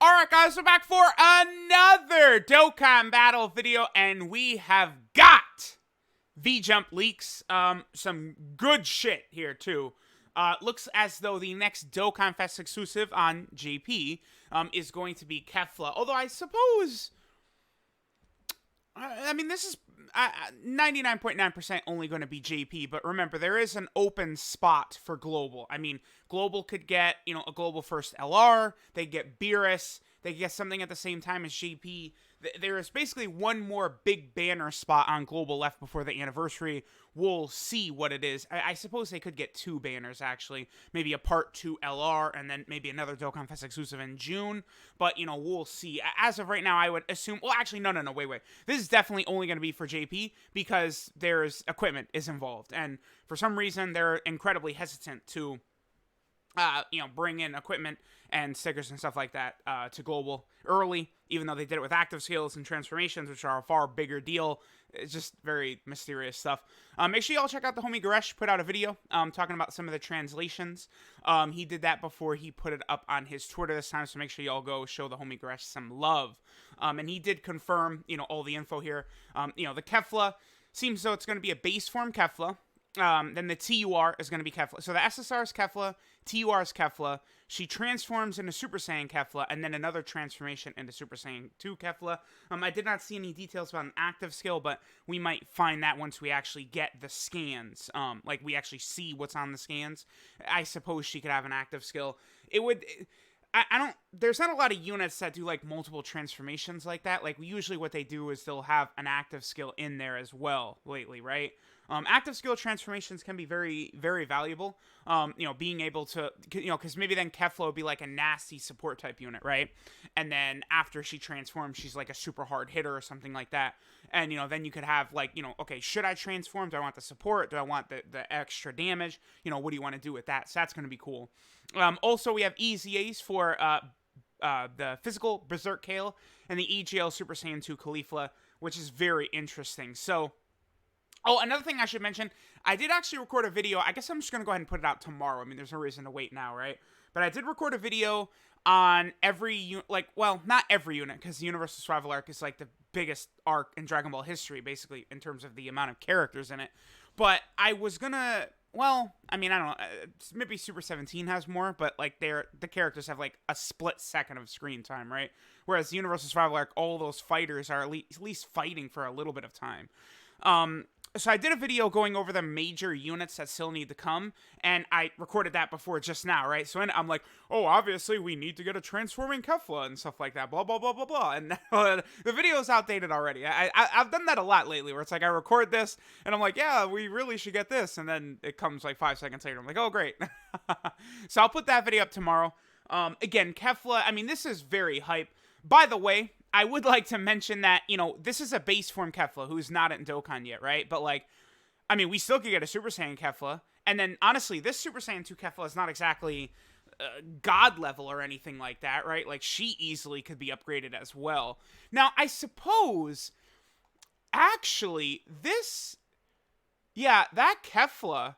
Alright guys, we're back for another Dokkan battle video, and we have got V-Jump leaks. Some good shit here too. Looks as though the next DOKKANFEST exclusive on JP is going to be Kefla. Although I suppose, I mean, this is 99.9% only going to be JP, but remember, there is an open spot for Global. I mean, Global could get, a Global First LR, they get Beerus, they get something at the same time as JP. There is basically one more big banner spot on Global left before the anniversary. We'll see what it is. I suppose they could get two banners, actually. Maybe a Part 2 LR, and then maybe another DOKKANFEST exclusive in June. But, we'll see. As of right now, I would assume... Well, actually, no, wait. This is definitely only going to be for JP, because there's equipment is involved. And for some reason, they're incredibly hesitant to... bring in equipment and stickers and stuff like that to Global early, even though they did it with active skills and transformations, which are a far bigger deal. It's just very mysterious stuff. Make sure y'all check out the homie Goresh put out a video talking about some of the translations. He did that before he put it up on his Twitter this time, so make sure y'all go show the homie Goresh some love. And he did confirm, all the info here. The Kefla seems though it's going to be a base form Kefla. Then the TUR is going to be Kefla. So the SSR is Kefla, TUR is Kefla. She transforms into Super Saiyan Kefla, and then another transformation into Super Saiyan 2 Kefla. I did not see any details about an active skill, but we might find that once we actually get the scans. Like we actually see what's on the scans. I suppose she could have an active skill. It would... I don't, there's not a lot of units that do, like, multiple transformations like that. Like, usually what they do is they'll have an active skill in there as well lately, right? Active skill transformations can be very, very valuable. Being able to, because maybe then Kefla would be, like, a nasty support type unit, right? And then after she transforms, she's, like, a super hard hitter or something like that. And, then you could have, like, okay, should I transform? Do I want the support? Do I want the extra damage? What do you want to do with that? So that's going to be cool. Also, we have EZAs for the physical Berserk Kale and the EGL Super Saiyan 2 Kefla, which is very interesting. So, another thing I should mention, I did actually record a video. I guess I'm just going to go ahead and put it out tomorrow. I mean, there's no reason to wait now, right? But I did record a video on every unit, not every unit, because the Universal Survival Arc is, like, the biggest arc in Dragon Ball history, basically, in terms of the amount of characters in it. But I was gonna... Well, I mean, I don't know. Maybe Super 17 has more, but, like, the characters have, like, a split second of screen time, right? Whereas the Universal Survival Arc, all those fighters are at least fighting for a little bit of time. So I did a video going over the major units that still need to come, and I recorded that before just now, right? So I'm like, obviously we need to get a transforming Kefla and stuff like that, blah, blah, blah, blah, blah. And the video is outdated already. I've done that a lot lately, where it's like I record this, and I'm like, yeah, we really should get this, and then it comes like 5 seconds later. I'm like, oh, great. So I'll put that video up tomorrow. Again, Kefla, I mean, this is very hype. By the way, I would like to mention that, this is a base form Kefla who's not in Dokkan yet, right? But, like, I mean, we still could get a Super Saiyan Kefla. And then, honestly, this Super Saiyan 2 Kefla is not exactly God level or anything like that, right? Like, she easily could be upgraded as well. Now, I suppose, actually, that Kefla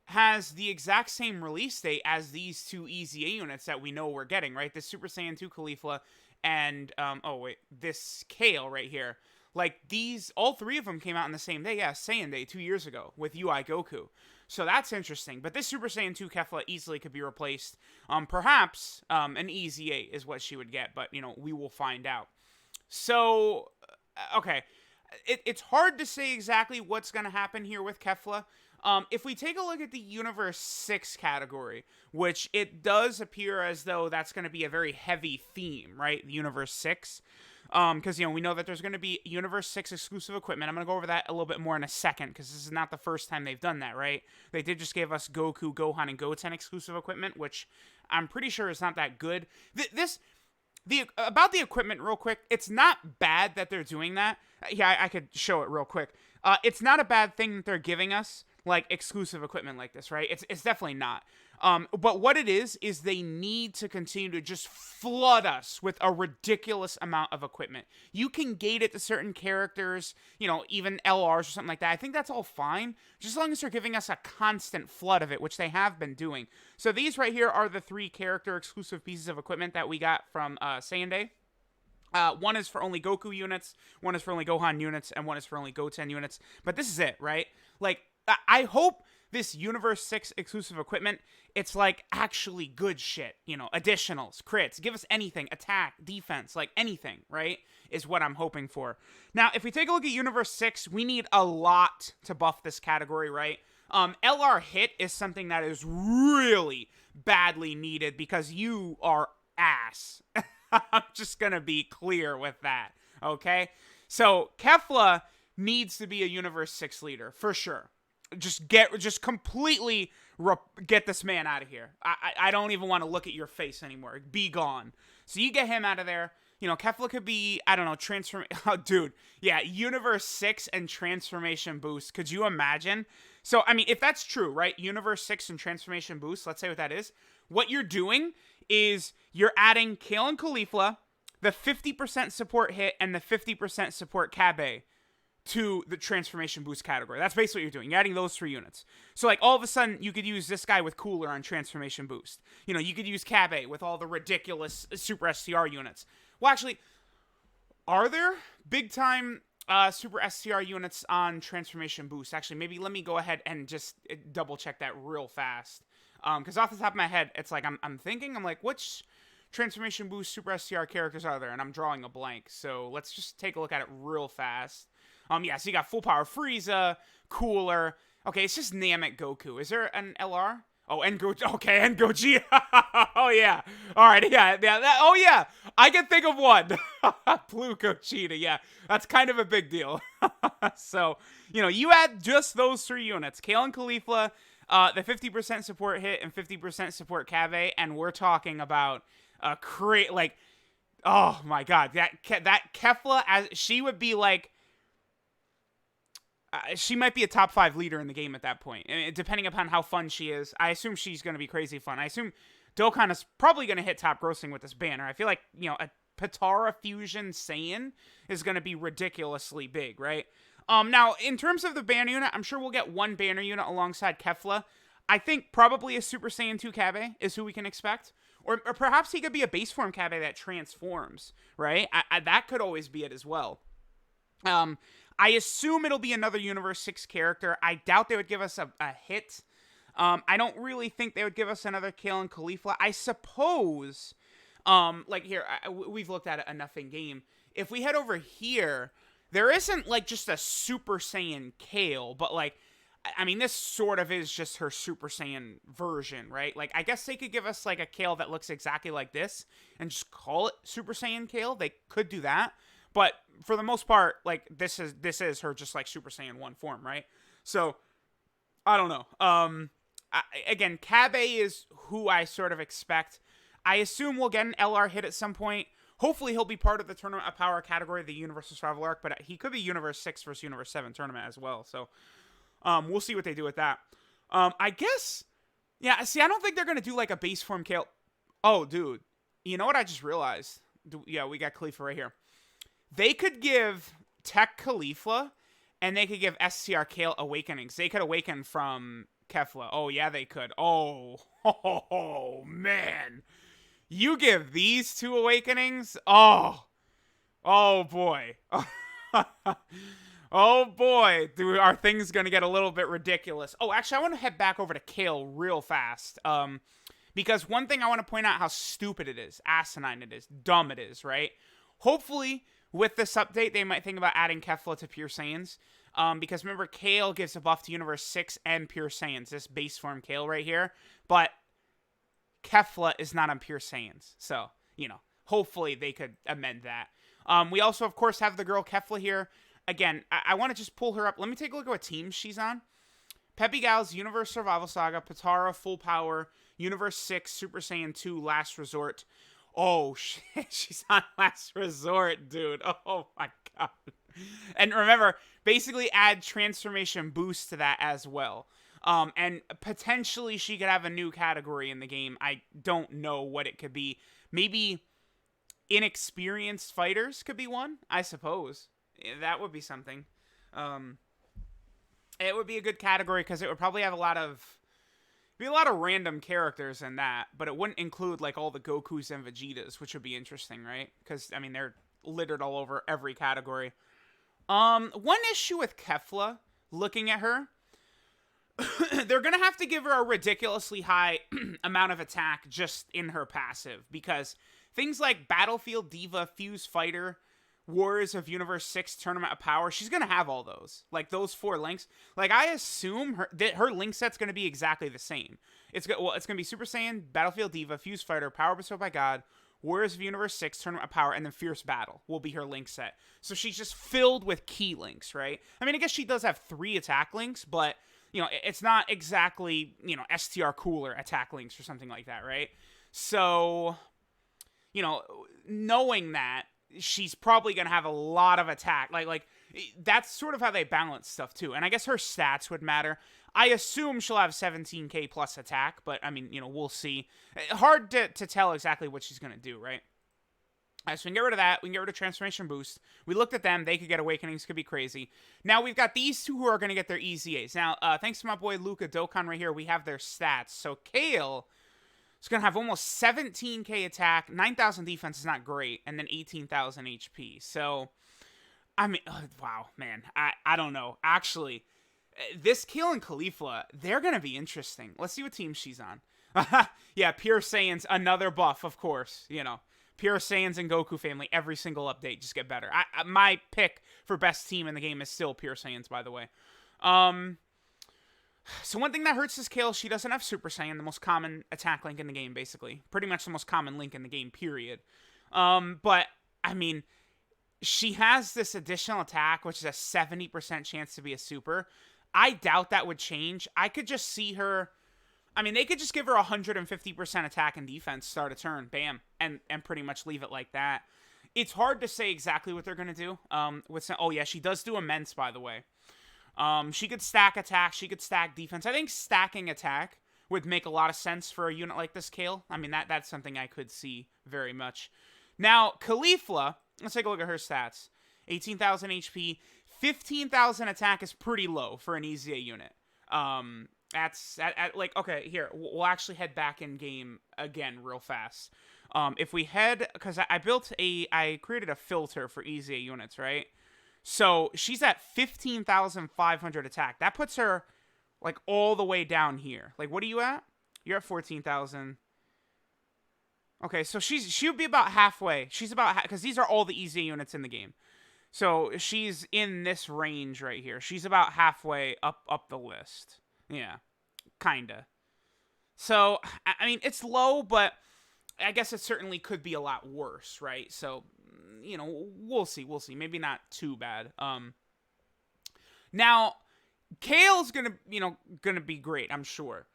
has the exact same release date as these two EZA units that we know we're getting, right? The Super Saiyan 2 Kefla and, this Kale right here. Like, all three of them came out on the same day. Yeah, Saiyan Day 2 years ago with UI Goku. So that's interesting. But this Super Saiyan 2 Kefla easily could be replaced. Perhaps an EZA is what she would get, but, we will find out. So, okay. It's hard to say exactly what's going to happen here with Kefla. If we take a look at the Universe 6 category, which it does appear as though that's going to be a very heavy theme, right? The Universe 6. Because, we know that there's going to be Universe 6 exclusive equipment. I'm going to go over that a little bit more in a second, because this is not the first time they've done that, right? They did just give us Goku, Gohan, and Goten exclusive equipment, which I'm pretty sure is not that good. About the equipment real quick, it's not bad that they're doing that. Yeah, I could show it real quick. It's not a bad thing that they're giving us, like, exclusive equipment like this, right? It's definitely not. But what it is they need to continue to just flood us with a ridiculous amount of equipment. You can gate it to certain characters, even LRs or something like that. I think that's all fine, just as long as they're giving us a constant flood of it, which they have been doing. So these right here are the 3 character exclusive pieces of equipment that we got from Saiyan Day. One is for only Goku units, one is for only Gohan units, and one is for only Goten units. But this is it, right? Like, I hope this Universe 6 exclusive equipment, it's like actually good shit, additionals, crits, give us anything, attack, defense, like anything, right, is what I'm hoping for. Now, if we take a look at Universe 6, we need a lot to buff this category, right? LR hit is something that is really badly needed because you are ass. I'm just gonna be clear with that, okay? So, Kefla needs to be a Universe 6 leader, for sure. Just completely get this man out of here. I don't even want to look at your face anymore. Be gone. So you get him out of there. Kefla could be, I don't know, oh, dude. Yeah, Universe 6 and Transformation Boost. Could you imagine? So, I mean, if that's true, right? Universe 6 and Transformation Boost, let's say what that is. What you're doing is you're adding Kale and Caulifla, the 50% support hit, and the 50% support Kabe to the Transformation Boost category. That's basically what you're doing. You're adding those 3 units. So, like, all of a sudden, you could use this guy with Cooler on Transformation Boost. You could use Kabe with all the ridiculous Super STR units. Well, actually, are there big-time Super STR units on Transformation Boost? Actually, maybe let me go ahead and just double-check that real fast. Because off the top of my head, it's like, I'm thinking, I'm like, which Transformation Boost Super STR characters are there? And I'm drawing a blank. So, let's just take a look at it real fast. Yeah, so you got Full Power Frieza, Cooler. Okay, it's just Namek Goku. Is there an LR? Oh, and Gogeta. Oh, yeah. All right, yeah. Oh, yeah. I can think of one. Blue Gogeta, yeah. That's kind of a big deal. So, you add just those 3 units. Kale and Caulifla, the 50% support hit and 50% support Kabe, and we're talking about a oh, my God. That Kefla, she would be like, she might be a top 5 leader in the game at that point, depending upon how fun she is. I assume she's going to be crazy fun. I assume Dokkan is probably going to hit top grossing with this banner. I feel like, a Potara Fusion Saiyan is going to be ridiculously big, right? Now, in terms of the banner unit, I'm sure we'll get one banner unit alongside Kefla. I think probably a Super Saiyan 2 Kabe is who we can expect. Or perhaps he could be a base form Kabe that transforms, right? That could always be it as well. I assume it'll be another Universe 6 character. I doubt they would give us a hit. I don't really think they would give us another Kale and Caulifla. I suppose, like here, we've looked at it enough in game. If we head over here, there isn't like just a Super Saiyan Kale, but like, I mean, this sort of is just her Super Saiyan version, right? Like, I guess they could give us like a Kale that looks exactly like this and just call it Super Saiyan Kale. They could do that. But for the most part, like, this is her just like Super Saiyan 1 form, right? So, I don't know. Again, Kabe is who I sort of expect. I assume we'll get an LR hit at some point. Hopefully he'll be part of the Tournament of Power category, the Universal Survival Arc, but he could be Universe 6 versus Universe 7 tournament as well. So, we'll see what they do with that. I guess, yeah, see, I don't think they're going to do like a base form Kale. Oh, dude. You know what I just realized? Yeah, we got Khalifa right here. They could give Tech Caulifla, and they could give SCR Kale Awakenings. They could awaken from Kefla. Oh, yeah, they could. Oh, man. You give these 2 awakenings? Oh, boy. Oh, boy. Are things going to get a little bit ridiculous? Oh, actually, I want to head back over to Kale real fast. Because one thing I want to point out how stupid it is, asinine it is, dumb it is, right? Hopefully, with this update, they might think about adding Kefla to Pure Saiyans. Because remember, Kale gives a buff to Universe 6 and Pure Saiyans. This base form Kale right here. But Kefla is not on Pure Saiyans. So, hopefully they could amend that. We also, of course, have the girl Kefla here. Again, I want to just pull her up. Let me take a look at what team she's on. Peppy Gal's Universe Survival Saga, Potara Full Power, Universe 6, Super Saiyan 2, Last Resort. Oh, shit, she's on Last Resort, dude. Oh, my God. And remember, basically add Transformation Boost to that as well. And potentially she could have a new category in the game. I don't know what it could be. Maybe inexperienced fighters could be one, I suppose. That would be something. It would be a good category because it would probably have a lot of random characters in that, but it wouldn't include like all the Gokus and Vegetas, which would be interesting, right? Because I mean they're littered all over every category. One issue with Kefla, looking at her, they're gonna have to give her a ridiculously high amount of attack just in her passive, because things like Battlefield Diva, Fuse Fighter, Warriors of Universe 6, Tournament of Power, she's gonna have all those. Like those 4 links. Like I assume her link set's gonna be exactly the same. It's gonna be Super Saiyan, Battlefield Diva, Fuse Fighter, Power Bestowed by God, Warriors of Universe 6, Tournament of Power, and then Fierce Battle will be her link set. So she's just filled with key links, right? I mean, I guess she does have 3 attack links, but you know, it's not exactly, you know, STR cooler attack links or something like that, right? So, you know, knowing that, she's probably going to have a lot of attack. Like that's sort of how they balance stuff too. And I guess her stats would matter. I assume she'll have 17k plus attack, but I mean, you know, we'll see. Hard to tell exactly what she's going to do, right? So we can get rid of that. We can get rid of Transformation Boost. We looked at them. They could get Awakenings. Could be crazy. Now we've got these 2 who are going to get their EZAs. Now, thanks to my boy Luca Dokkan right here, we have their stats. So Kale is going to have almost 17k attack. 9,000 defense is not great. And then 18,000 HP. So, I mean, wow, man. I don't know. Actually, this Kale and Kefla, they're going to be interesting. Let's see what team she's on. Yeah, Pure Saiyans, another buff, of course. You know. Pure Saiyans and Goku family, every single update just get better. My pick for best team in the game is still Pure Saiyans, by the way. So one thing that hurts is Kale. She doesn't have Super Saiyan, the most common attack link in the game, basically. Pretty much the most common link in the game, period. But, I mean, she has this additional attack, which is a 70% chance to be a super. I doubt that would change. I could just see her... I mean, they could just give her 150% attack and defense, start a turn, bam, and pretty much leave it like that. It's hard to say exactly what they're going to do. Oh, yeah, she does do immense, by the way. She could stack attack, she could stack defense. I think stacking attack would make a lot of sense for a unit like this, Kale. I mean, that's something I could see very much. Now, Kefla, let's take a look at her stats. 18,000 HP, 15,000 attack is pretty low for an EZA unit. Like, okay, here, we'll actually head back in game again real fast. If we head, because I created a filter for EZA units, right? So she's at 15,500 attack. That puts her like all the way down here. Like, what are you at? You're at 14,000. Okay, so she would be about halfway. She's about, because these are all the EZA units in the game. So she's in this range right here. She's about halfway up the list. Yeah, kinda. So, I mean, it's low, but I guess it certainly could be a lot worse, right? So, you know, we'll see. Maybe not too bad. Now, Kale's gonna be great, I'm sure.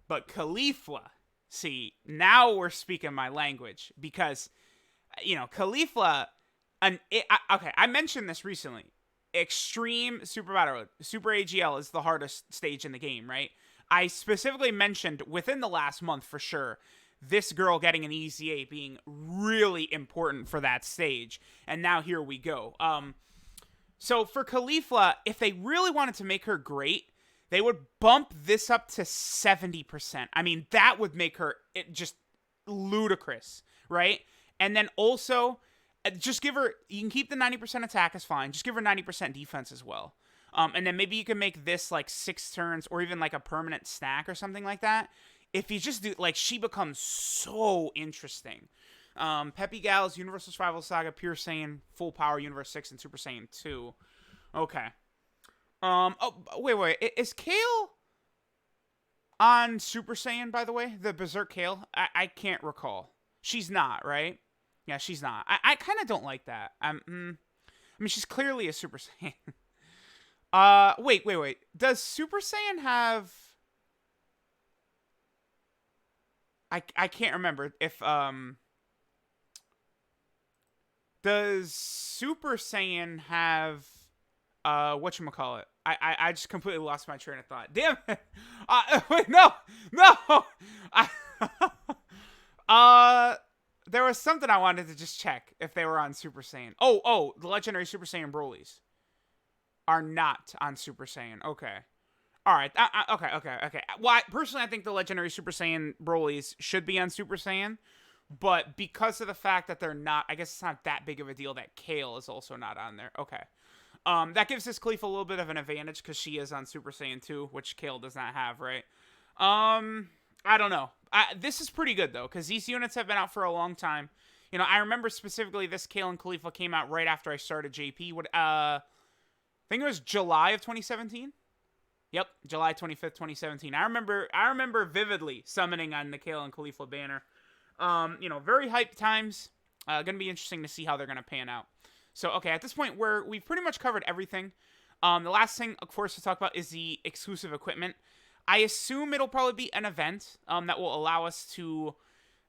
But Kefla, see, now we're speaking my language, because, you know, Kefla, okay, I mentioned this recently. Extreme Super Battle Road, Super AGL is the hardest stage in the game, right? I specifically mentioned within the last month for sure, this girl getting an EZA being really important for that stage. And now here we go. So for Kefla, if they really wanted to make her great, they would bump this up to 70%. I mean, that would make her just ludicrous, right? And then also, just give her, you can keep the 90% attack is fine. Just give her 90% defense as well. And then maybe you can make this like 6 turns or even like a permanent stack or something like that. If you just do, like, she becomes so interesting. Peppy Gals, Universal Survival Saga, Pure Saiyan, Full Power, Universe 6, and Super Saiyan 2. Okay. Oh, wait. Is Kale on Super Saiyan, by the way? The Berserk Kale? I can't recall. She's not, right? Yeah, she's not. I kind of don't like that. I mean, she's clearly a Super Saiyan. Wait. Does Super Saiyan have... I can't remember if, does Super Saiyan have whatchamacallit? I just completely lost my train of thought. Damn it. Wait, no. I, there was something I wanted to just check if they were on Super Saiyan. Oh, the legendary Super Saiyan Broly's are not on Super Saiyan. Okay. All right. Okay. Well, personally, I think the legendary Super Saiyan Broly's should be on Super Saiyan, but because of the fact that they're not, I guess it's not that big of a deal that Kale is also not on there. Okay. That gives this Kefla a little bit of an advantage because she is on Super Saiyan 2, which Kale does not have, right? I don't know. This is pretty good, though, because these units have been out for a long time. You know, I remember specifically this Kale and Kefla came out right after I started JP. I think it was July of 2017. Yep, July 25th, 2017. I remember vividly summoning on the Kale and Kefla banner. You know, very hyped times. Gonna be interesting to see how they're gonna pan out. So, okay, at this point, we've pretty much covered everything. The last thing, of course, to talk about is the exclusive equipment. I assume it'll probably be an event that will allow us to,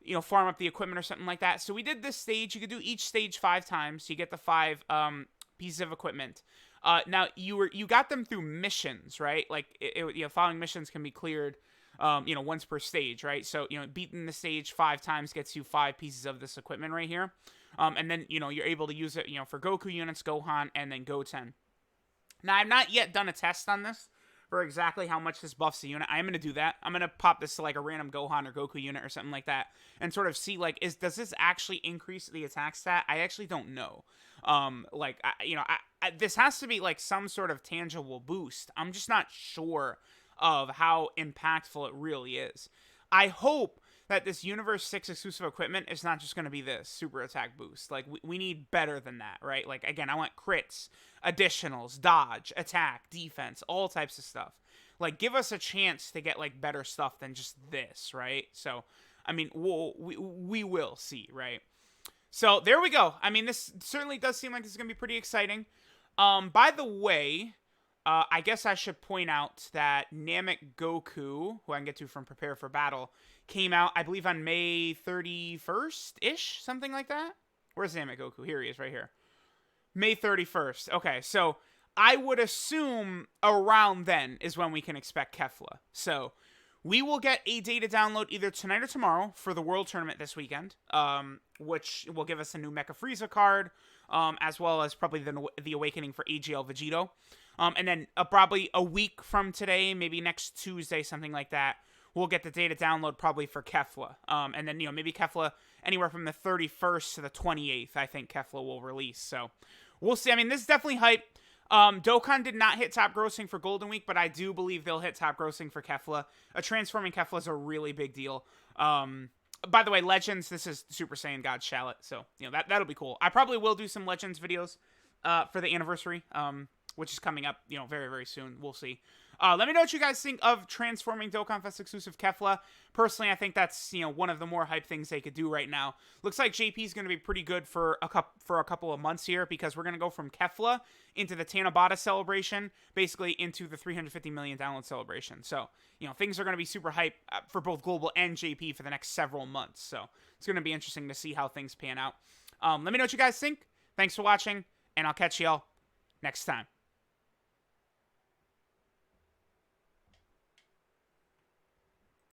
you know, farm up the equipment or something like that. So we did this stage. You could do each stage 5 times. So you get the 5 pieces of equipment. Now, you got them through missions, right? Like, you know, following missions can be cleared, you know, once per stage, right? So, you know, beating the stage 5 times gets you 5 pieces of this equipment right here. And then, you know, you're able to use it, you know, for Goku units, Gohan, and then Goten. Now, I've not yet done a test on this for exactly how much this buffs the unit. I am going to do that. I'm going to pop this to, like, a random Gohan or Goku unit or something like that and sort of see, like, does this actually increase the attack stat? I actually don't know. This has to be, like, some sort of tangible boost. I'm just not sure of how impactful it really is. I hope that this Universe 6 exclusive equipment is not just going to be this super attack boost. Like, we need better than that, right? Like, again, I want crits, additionals, dodge, attack, defense, all types of stuff. Like, give us a chance to get, like, better stuff than just this, right? So, I mean, we will see, right? So, there we go. I mean, this certainly does seem like this is going to be pretty exciting. By the way, I guess I should point out that Namek Goku, who I can get to from Prepare for Battle, came out, I believe, on May 31st-ish, something like that. Where's Namek Goku? Here he is, right here. May 31st. Okay, so I would assume around then is when we can expect Kefla. So we will get a data download either tonight or tomorrow for the World Tournament this weekend, which will give us a new Mecha Frieza card, as well as probably the Awakening for AGL Vegito. And then probably a week from today, maybe next Tuesday, something like that, we'll get the data download probably for Kefla. And then, you know, maybe Kefla anywhere from the 31st to the 28th, I think Kefla will release. So we'll see. I mean, this is definitely hype. Dokkan did not hit top grossing for Golden Week, but I do believe they'll hit top grossing for Kefla. Transforming Kefla is a really big deal. By the way, Legends, this is Super Saiyan God Shallot, so, you know, that'll be cool. I probably will do some Legends videos for the anniversary, which is coming up, you know, very, very soon. We'll see. Let me know what you guys think of transforming DokkanFest exclusive Kefla. Personally, I think that's, you know, one of the more hype things they could do right now. Looks like JP is going to be pretty good for a couple of months here, because we're going to go from Kefla into the Tanabata celebration, basically into the 350 million download celebration. So, you know, things are going to be super hype for both Global and JP for the next several months. So it's going to be interesting to see how things pan out. Let me know what you guys think. Thanks for watching, and I'll catch y'all next time.